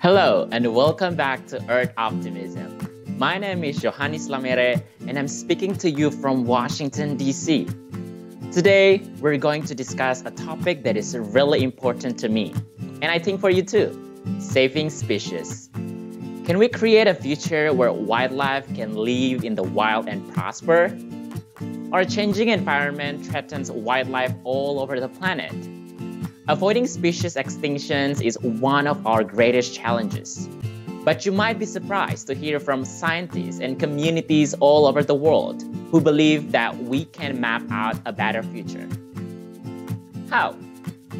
Hello and welcome back to Earth Optimism. My name is Johannes Lamere and I'm speaking to you from Washington, D.C. Today, we're going to discuss a topic that is really important to me, and I think for you too, saving species. Can we create a future where wildlife can live in the wild and prosper? Our changing environment threatens wildlife all over the planet. Avoiding species extinctions is one of our greatest challenges. But you might be surprised to hear from scientists and communities all over the world who believe that we can map out a better future. How?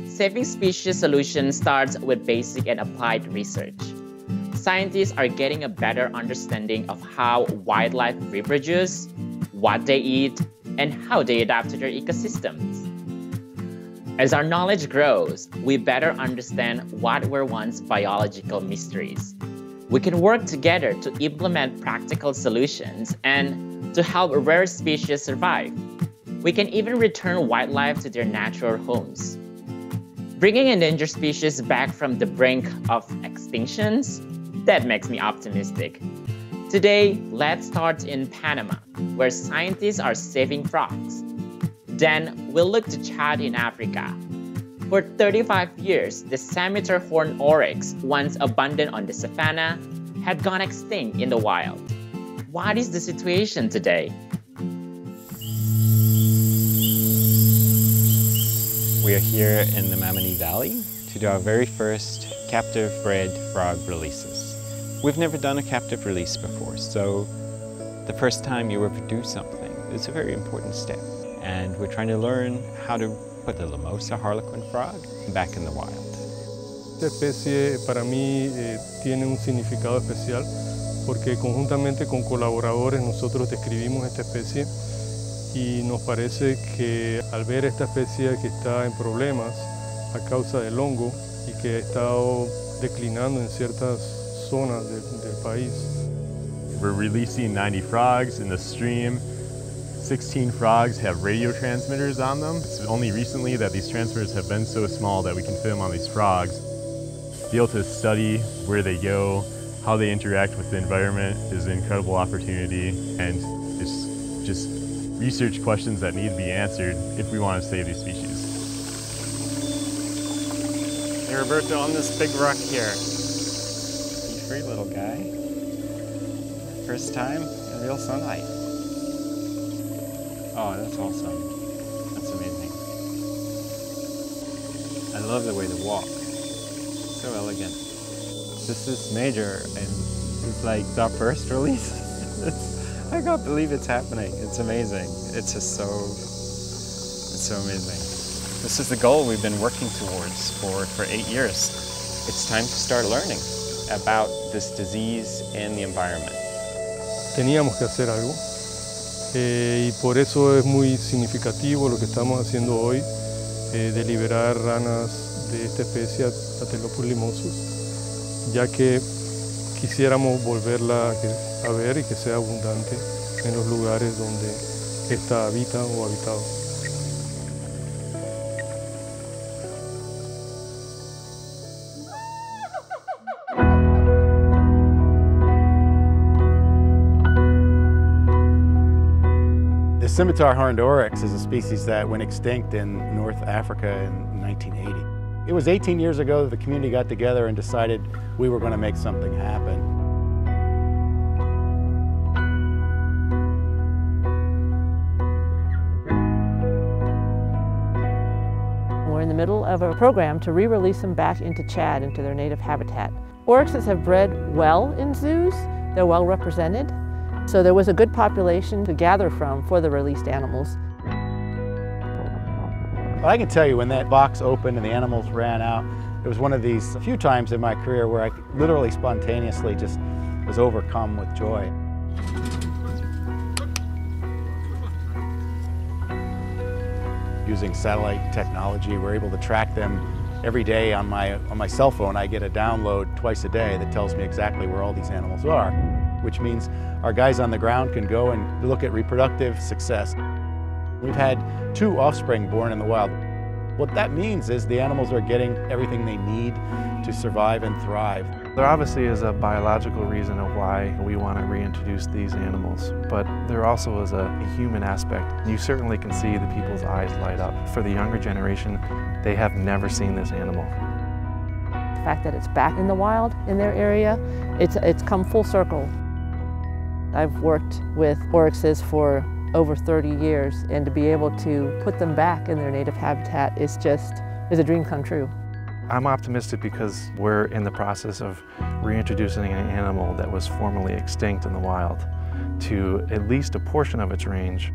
Saving species solution starts with basic and applied research. Scientists are getting a better understanding of how wildlife reproduce, what they eat, and how they adapt to their ecosystems. As our knowledge grows, we better understand what were once biological mysteries. We can work together to implement practical solutions and to help rare species survive. We can even return wildlife to their natural homes. Bringing endangered species back from the brink of extinctions, that makes me optimistic. Today, let's start in Panama, where scientists are saving frogs. Then, we'll look to Chad in Africa. For 35 years, the Scimitar horned Oryx, once abundant on the savanna, had gone extinct in the wild. What is the situation today? We are here in the Mamani Valley to do our very first captive bred frog releases. We've never done a captive release before, so the first time you ever do something is a very important step. And we're trying to learn how to put the Lamosa harlequin frog back in the wild. Esta especie para mí tiene un significado especial porque conjuntamente con colaboradores nosotros describimos esta especie y nos parece que al ver esta especie que está en problemas a causa del hongo y que ha estado declinando en ciertas zonas del país. We're releasing 90 frogs in the stream. 16 frogs have radio transmitters on them. It's only recently that these transmitters have been so small that we can fit them on these frogs. To be able to study where they go, how they interact with the environment is an incredible opportunity, and it's just research questions that need to be answered if we want to save these species. Hey Roberto, on this big rock here. You free little guy. First time in real sunlight. Oh, that's awesome. That's amazing. I love the way they walk. So elegant. This is major, and it's like the first release. I can't believe it's happening. It's amazing. It's just it's so amazing. This is the goal we've been working towards for 8 years. It's time to start learning about this disease in the environment. Teníamos que hacer algo. Y por eso es muy significativo lo que estamos haciendo hoy, de liberar ranas de esta especie, Atelopus limosus, ya que quisiéramos volverla a ver y que sea abundante en los lugares donde esta habita o habitado. The Scimitar horned Oryx is a species that went extinct in North Africa in 1980. It was 18 years ago that the community got together and decided we were going to make something happen. We're in the middle of a program to re-release them back into Chad, into their native habitat. Oryxes have bred well in zoos. They're well represented. So there was a good population to gather from for the released animals. Well, I can tell you when that box opened and the animals ran out, it was one of these few times in my career where I literally spontaneously just was overcome with joy. Using satellite technology, we're able to track them every day on my cell phone. I get a download twice a day that tells me exactly where all these animals are, which means our guys on the ground can go and look at reproductive success. We've had 2 offspring born in the wild. What that means is the animals are getting everything they need to survive and thrive. There obviously is a biological reason of why we want to reintroduce these animals, but there also is a human aspect. You certainly can see the people's eyes light up. For the younger generation, they have never seen this animal. The fact that it's back in the wild in their area, it's come full circle. I've worked with oryxes for over 30 years, and to be able to put them back in their native habitat is a dream come true. I'm optimistic because we're in the process of reintroducing an animal that was formerly extinct in the wild to at least a portion of its range.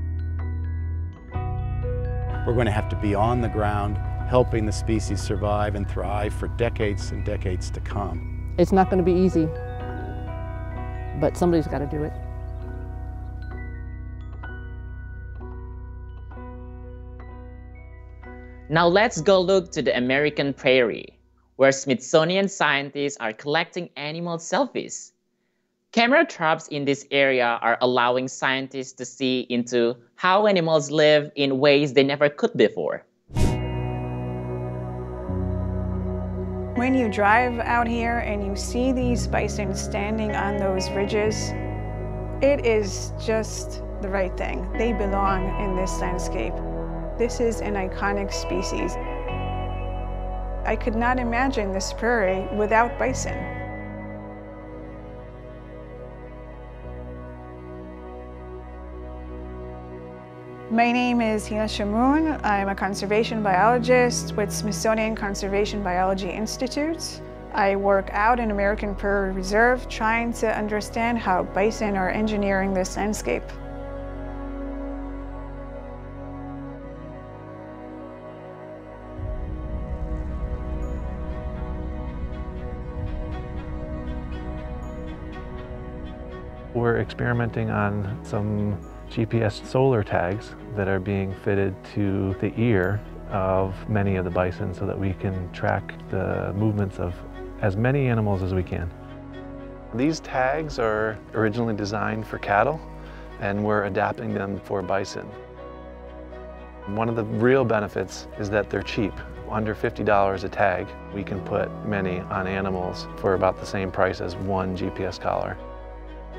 We're going to have to be on the ground, helping the species survive and thrive for decades and decades to come. It's not going to be easy, but somebody's got to do it. Now let's go look to the American prairie, where Smithsonian scientists are collecting animal selfies. Camera traps in this area are allowing scientists to see into how animals live in ways they never could before. When you drive out here and you see these bison standing on those ridges, it is just the right thing. They belong in this landscape. This is an iconic species. I could not imagine this prairie without bison. My name is Hina Shamoun. I'm a conservation biologist with Smithsonian Conservation Biology Institute. I work out in American Prairie Reserve trying to understand how bison are engineering this landscape. We're experimenting on some GPS solar tags that are being fitted to the ear of many of the bison so that we can track the movements of as many animals as we can. These tags are originally designed for cattle, and we're adapting them for bison. One of the real benefits is that they're cheap. Under $50 a tag, we can put many on animals for about the same price as one GPS collar.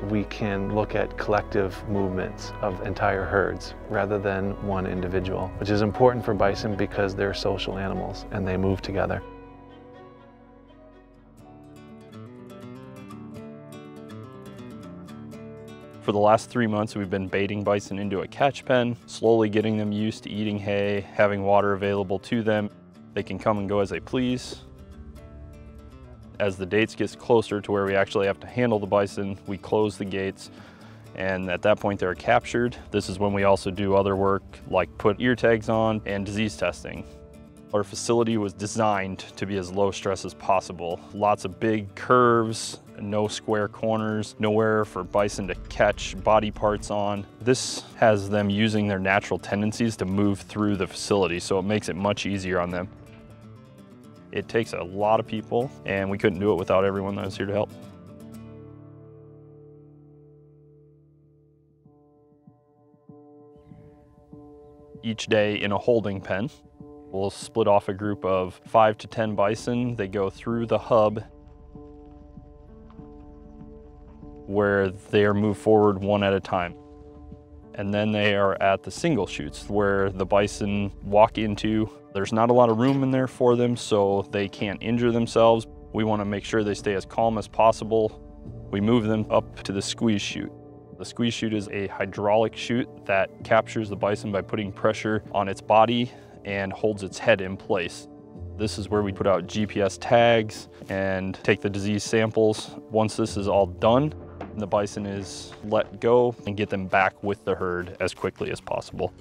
We can look at collective movements of entire herds rather than one individual, which is important for bison because they're social animals and they move together. For the last 3 months, we've been baiting bison into a catch pen, slowly getting them used to eating hay, having water available to them. They can come and go as they please. As the dates get closer to where we actually have to handle the bison, we close the gates, and at that point they're captured. This is when we also do other work like put ear tags on and disease testing. Our facility was designed to be as low stress as possible. Lots of big curves, no square corners, nowhere for bison to catch body parts on. This has them using their natural tendencies to move through the facility, so it makes it much easier on them. It takes a lot of people, and we couldn't do it without everyone that was here to help. Each day in a holding pen, we'll split off a group of 5 to 10 bison. They go through the hub where they are moved forward one at a time. And then they are at the single chutes where the bison walk into. There's not a lot of room in there for them, so they can't injure themselves. We want to make sure they stay as calm as possible. We move them up to the squeeze chute. The squeeze chute is a hydraulic chute that captures the bison by putting pressure on its body and holds its head in place. This is where we put out GPS tags and take the disease samples. Once this is all done, the bison is let go and get them back with the herd as quickly as possible.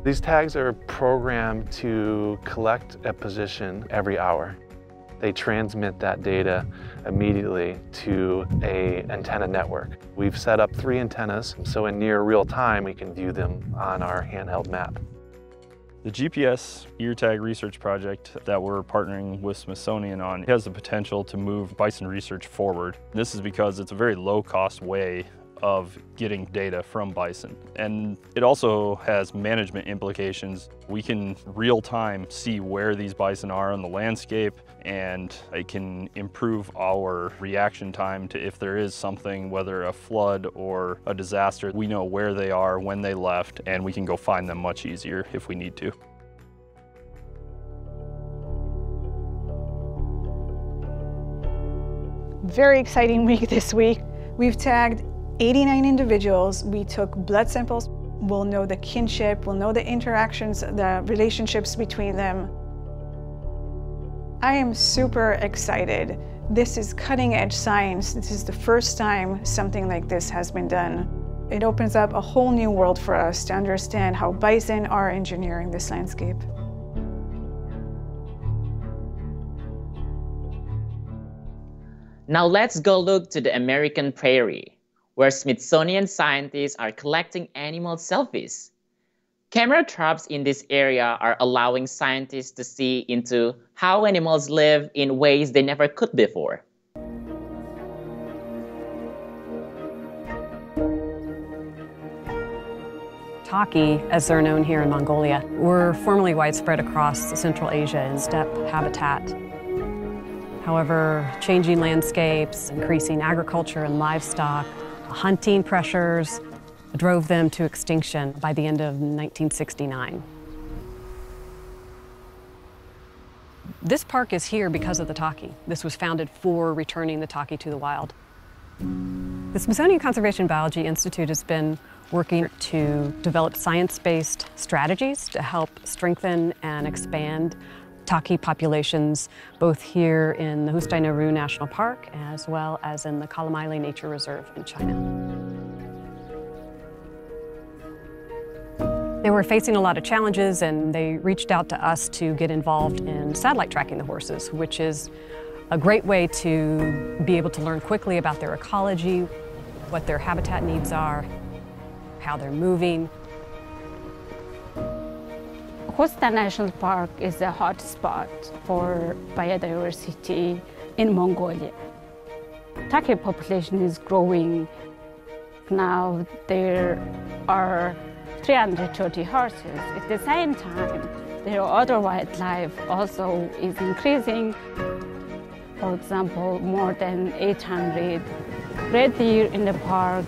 These tags are programmed to collect a position every hour. They transmit that data immediately to an antenna network. We've set up 3 antennas, so in near real time we can view them on our handheld map. The GPS ear tag research project that we're partnering with Smithsonian on has the potential to move bison research forward. This is because it's a very low-cost way of getting data from bison. And it also has management implications. We can real time see where these bison are on the landscape, and it can improve our reaction time to if there is something, whether a flood or a disaster. We know where they are, when they left, and we can go find them much easier if we need to. Very exciting week this week. We've tagged 89 individuals. We took blood samples. We'll know the kinship, we'll know the interactions, the relationships between them. I am super excited. This is cutting edge science. This is the first time something like this has been done. It opens up a whole new world for us to understand how bison are engineering this landscape. Now let's go look to the American prairie, where Smithsonian scientists are collecting animal selfies. Camera traps in this area are allowing scientists to see into how animals live in ways they never could before. Taki, as they're known here in Mongolia, were formerly widespread across Central Asia in steppe habitat. However, changing landscapes, increasing agriculture and livestock, hunting pressures drove them to extinction by the end of 1969. This park is here because of the Taki. This was founded for returning the Taki to the wild. The Smithsonian Conservation Biology Institute has been working to develop science-based strategies to help strengthen and expand Taki populations, both here in the Hustai Nauru National Park as well as in the Kalamaile Nature Reserve in China. They were facing a lot of challenges, and they reached out to us to get involved in satellite tracking the horses, which is a great way to be able to learn quickly about their ecology, what their habitat needs are, how they're moving. Hustai National Park is a hot spot for biodiversity in Mongolia. Taki population is growing. Now there are 330 horses. At the same time, their other wildlife also is increasing. For example, more than 800 red deer in the park,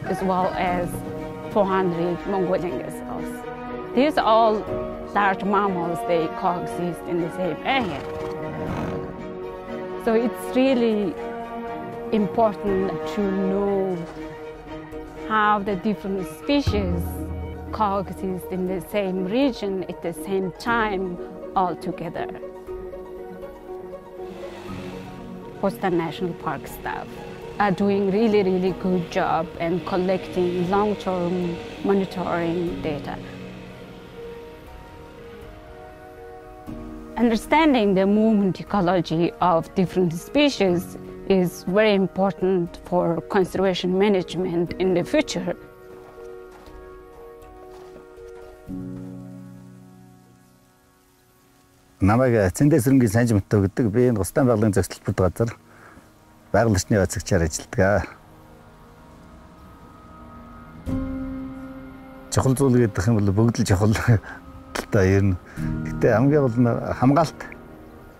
as well as 400 Mongolian gazelles. These are all large mammals, they coexist in the same area. So it's really important to know how the different species coexist in the same region at the same time all together. Hustai National Park staff are doing really good job in collecting long-term monitoring data. Understanding the movement ecology of different species is very important for conservation management in the future. Намайг Цэндээс өрнгийн санжи мөтөө гэдэг би энэ Хустай байгалийн зохицол бүд газар байгаль орчны байцаагчаар ажилладаг. Чухал зүйл гэдэг юм бол бүгд л чухал та ер нь. Гэтэ хамгийн гол нь хамгаалалт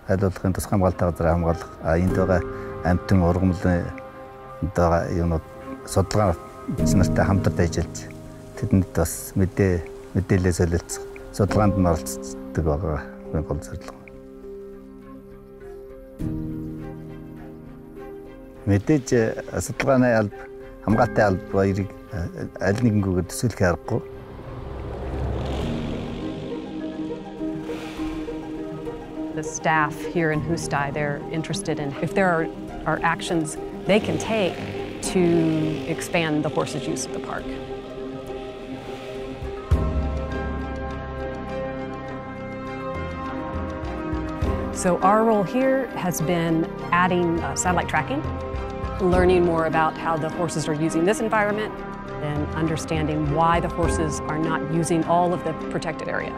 хайлуулахын тус хамгаалалтаа газар хамгаалах, энд байгаа амьтан ургамлын байгаа юмнууд судалгаа нартай хамтарч ажиллаж тэдэнд бас мэдээлэл солилцох, судалгаанд нь оролцдог байгаа. Гол зорилго. Мэдээж судалгааны алба, хамгаалалтын алба хоёрыг аль нэгэнгүйгээр төсөөлөх аргагүй. The staff here in Hustai, they're interested in if there are actions they can take to expand the horses' use of the park. So our role here has been adding satellite tracking, learning more about how the horses are using this environment, and understanding why the horses are not using all of the protected area.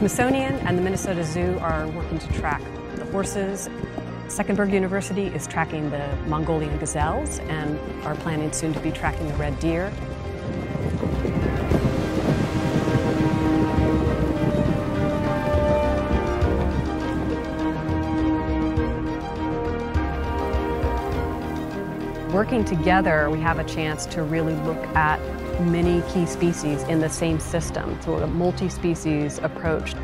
Smithsonian and the Minnesota Zoo are working to track the horses. Senckenberg University is tracking the Mongolian gazelles and are planning soon to be tracking the red deer. Working together, we have a chance to really look at many key species in the same system through a multi-species approach.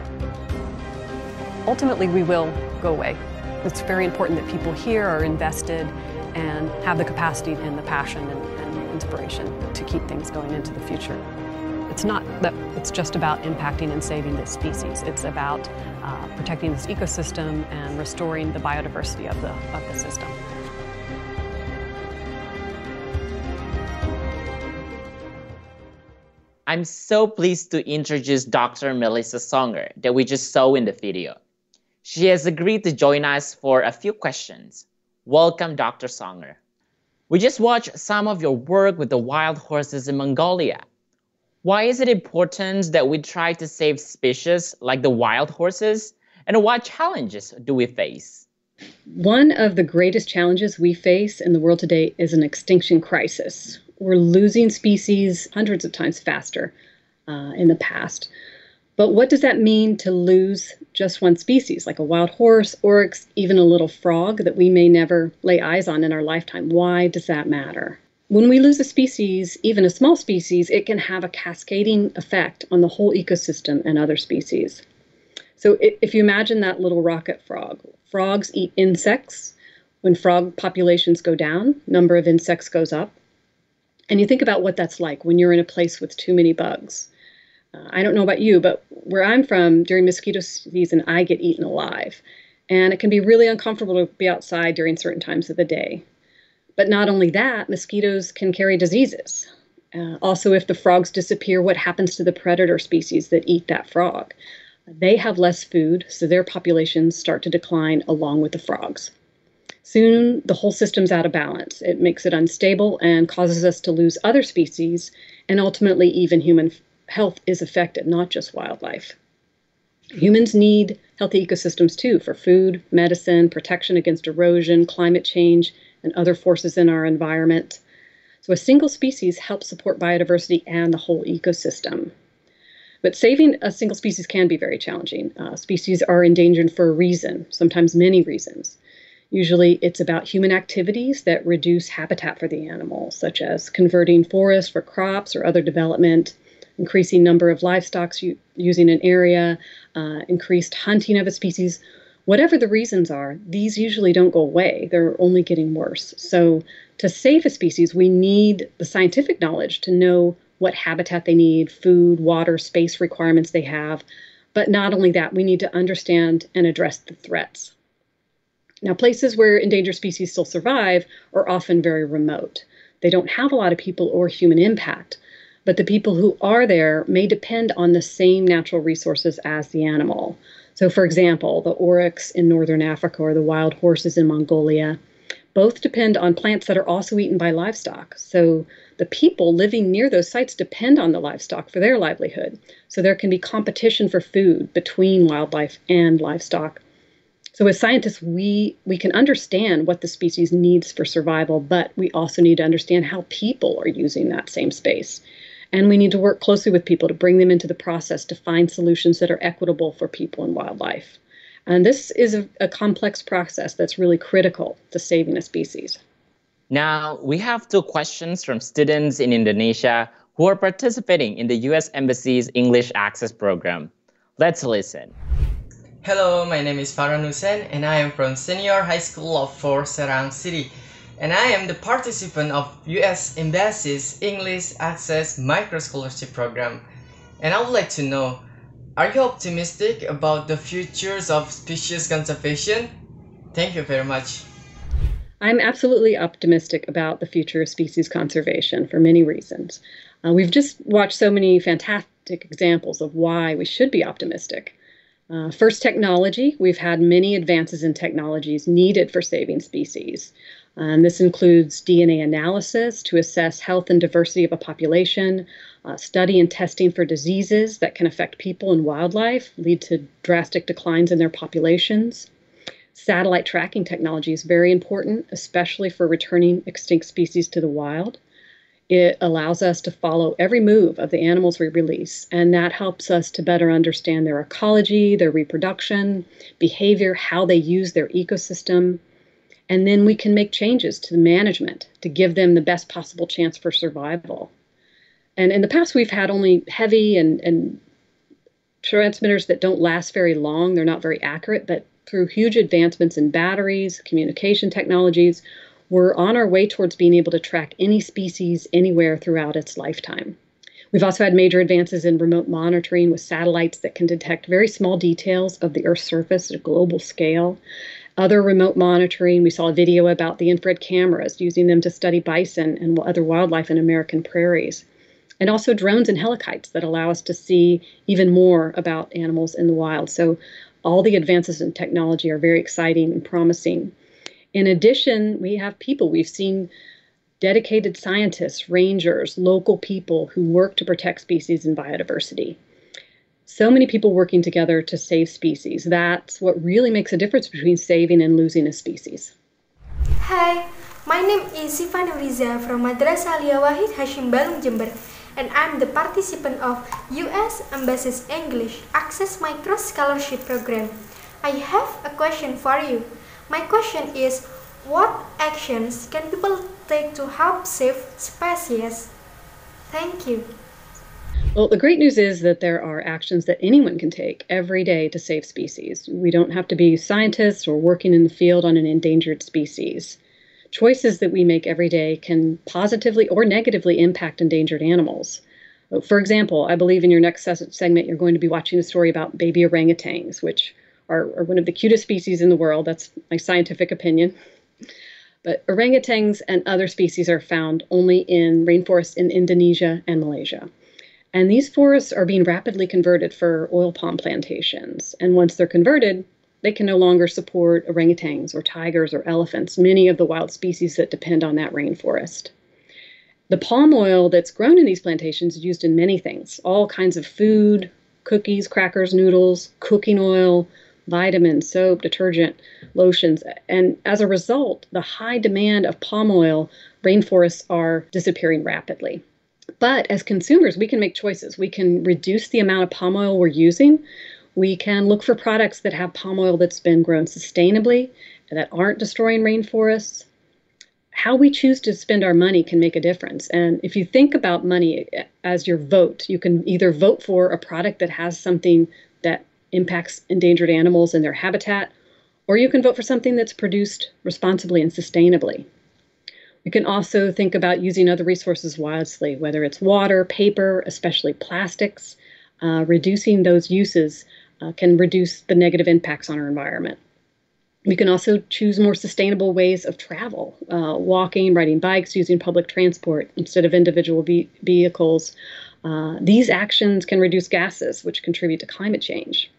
Ultimately, we will go away. It's very important that people here are invested and have the capacity and the passion and inspiration to keep things going into the future. It's not that it's just about impacting and saving this species. It's about protecting this ecosystem and restoring the biodiversity of the system. I'm so pleased to introduce Dr. Melissa Songer that we just saw in the video. She has agreed to join us for a few questions. Welcome, Dr. Songer. We just watched some of your work with the wild horses in Mongolia. Why is it important that we try to save species like the wild horses, and what challenges do we face? One of the greatest challenges we face in the world today is an extinction crisis. We're losing species hundreds of times faster in the past. But what does that mean to lose just one species, like a wild horse, oryx, even a little frog that we may never lay eyes on in our lifetime? Why does that matter? When we lose a species, even a small species, it can have a cascading effect on the whole ecosystem and other species. So if you imagine that little rocket frog, frogs eat insects. When frog populations go down, number of insects goes up. And you think about what that's like when you're in a place with too many bugs. I don't know about you, but where I'm from, during mosquito season, I get eaten alive. And it can be really uncomfortable to be outside during certain times of the day. But not only that, mosquitoes can carry diseases. Also, if the frogs disappear, what happens to the predator species that eat that frog? They have less food, so their populations start to decline along with the frogs. Soon, the whole system's out of balance. It makes it unstable and causes us to lose other species, and ultimately even human health is affected, not just wildlife. Humans need healthy ecosystems too, for food, medicine, protection against erosion, climate change, and other forces in our environment. So a single species helps support biodiversity and the whole ecosystem. But saving a single species can be very challenging. Species are endangered for a reason, sometimes many reasons. Usually it's about human activities that reduce habitat for the animal, such as converting forests for crops or other development, increasing number of livestock using an area, increased hunting of a species. Whatever the reasons are, these usually don't go away. They're only getting worse. So to save a species, we need the scientific knowledge to know what habitat they need, food, water, space requirements they have. But not only that, we need to understand and address the threats. Now, places where endangered species still survive are often very remote. They don't have a lot of people or human impact, but the people who are there may depend on the same natural resources as the animal. So, for example, the oryx in northern Africa or the wild horses in Mongolia both depend on plants that are also eaten by livestock. So the people living near those sites depend on the livestock for their livelihood. So there can be competition for food between wildlife and livestock. So as scientists, we can understand what the species needs for survival, but we also need to understand how people are using that same space. And we need to work closely with people to bring them into the process to find solutions that are equitable for people and wildlife. And this is a complex process that's really critical to saving a species. Now, we have two questions from students in Indonesia who are participating in the U.S. Embassy's English Access Program. Let's listen. Hello, my name is Farah Nuzein and I am from Senior High School of Fort Serang City. And I am the participant of U.S. Embassy's English Access Micro Scholarship Program. And I would like to know, are you optimistic about the futures of species conservation? Thank you very much. I'm absolutely optimistic about the future of species conservation for many reasons. We've just watched so many fantastic examples of why we should be optimistic. First, technology. We've had many advances in technologies needed for saving species. This includes DNA analysis to assess health and diversity of a population, study and testing for diseases that can affect people and wildlife, lead to drastic declines in their populations. Satellite tracking technology is very important, especially for returning extinct species to the wild. It allows us to follow every move of the animals we release, and that helps us to better understand their ecology, their reproduction, behavior, how they use their ecosystem. And then we can make changes to the management to give them the best possible chance for survival. And in the past, we've had only heavy and transmitters that don't last very long. They're not very accurate, but through huge advancements in batteries, communication technologies, we're on our way towards being able to track any species anywhere throughout its lifetime. We've also had major advances in remote monitoring with satellites that can detect very small details of the Earth's surface at a global scale. Other remote monitoring, we saw a video about the infrared cameras, using them to study bison and other wildlife in American prairies. And also drones and helikites that allow us to see even more about animals in the wild. So all the advances in technology are very exciting and promising. In addition, we have people. We've seen dedicated scientists, rangers, local people who work to protect species and biodiversity. So many people working together to save species. That's what really makes a difference between saving and losing a species. Hi, my name is Sifa Navisa from Madrasah Alia Wahid Hashim Balung Jember, and I'm the participant of U.S. Embassy's English Access Micro Scholarship Program. I have a question for you. My question is, what actions can people take to help save species? Thank you. Well, the great news is that there are actions that anyone can take every day to save species. We don't have to be scientists or working in the field on an endangered species. Choices that we make every day can positively or negatively impact endangered animals. For example, I believe in your next segment, you're going to be watching a story about baby orangutans, which are one of the cutest species in the world. That's my scientific opinion. But orangutans and other species are found only in rainforests in Indonesia and Malaysia. And these forests are being rapidly converted for oil palm plantations. And once they're converted, they can no longer support orangutans or tigers or elephants, many of the wild species that depend on that rainforest. The palm oil that's grown in these plantations is used in many things, all kinds of food, cookies, crackers, noodles, cooking oil, vitamins, soap, detergent, lotions. And as a result, the high demand of palm oil, rainforests are disappearing rapidly. But as consumers, we can make choices. We can reduce the amount of palm oil we're using. We can look for products that have palm oil that's been grown sustainably and that aren't destroying rainforests. How we choose to spend our money can make a difference. And if you think about money as your vote, you can either vote for a product that has something that impacts endangered animals and their habitat, or you can vote for something that's produced responsibly and sustainably. We can also think about using other resources wisely, whether it's water, paper, especially plastics. Reducing those uses can reduce the negative impacts on our environment. We can also choose more sustainable ways of travel, walking, riding bikes, using public transport instead of individual vehicles. These actions can reduce gases, which contribute to climate change.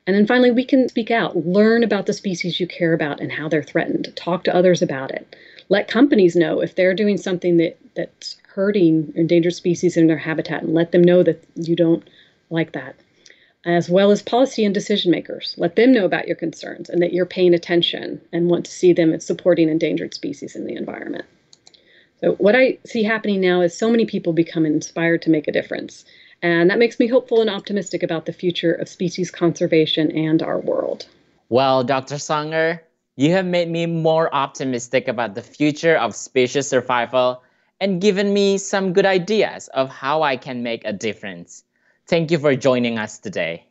And then finally, we can speak out, learn about the species you care about and how they're threatened, talk to others about it. Let companies know if they're doing something that's hurting endangered species in their habitat, and let them know that you don't like that. As well as policy and decision makers. Let them know about your concerns and that you're paying attention and want to see them as supporting endangered species in the environment. So what I see happening now is so many people become inspired to make a difference. And that makes me hopeful and optimistic about the future of species conservation and our world. Well, Dr. Sanger, you have made me more optimistic about the future of species survival and given me some good ideas of how I can make a difference. Thank you for joining us today.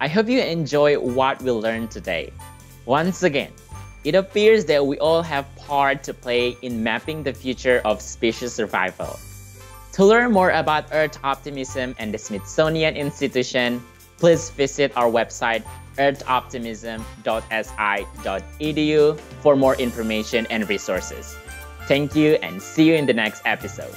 I hope you enjoy what we learned today. Once again, it appears that we all have part to play in mapping the future of species survival. To learn more about Earth Optimism and the Smithsonian Institution, please visit our website earthoptimism.si.edu for more information and resources. Thank you and see you in the next episode.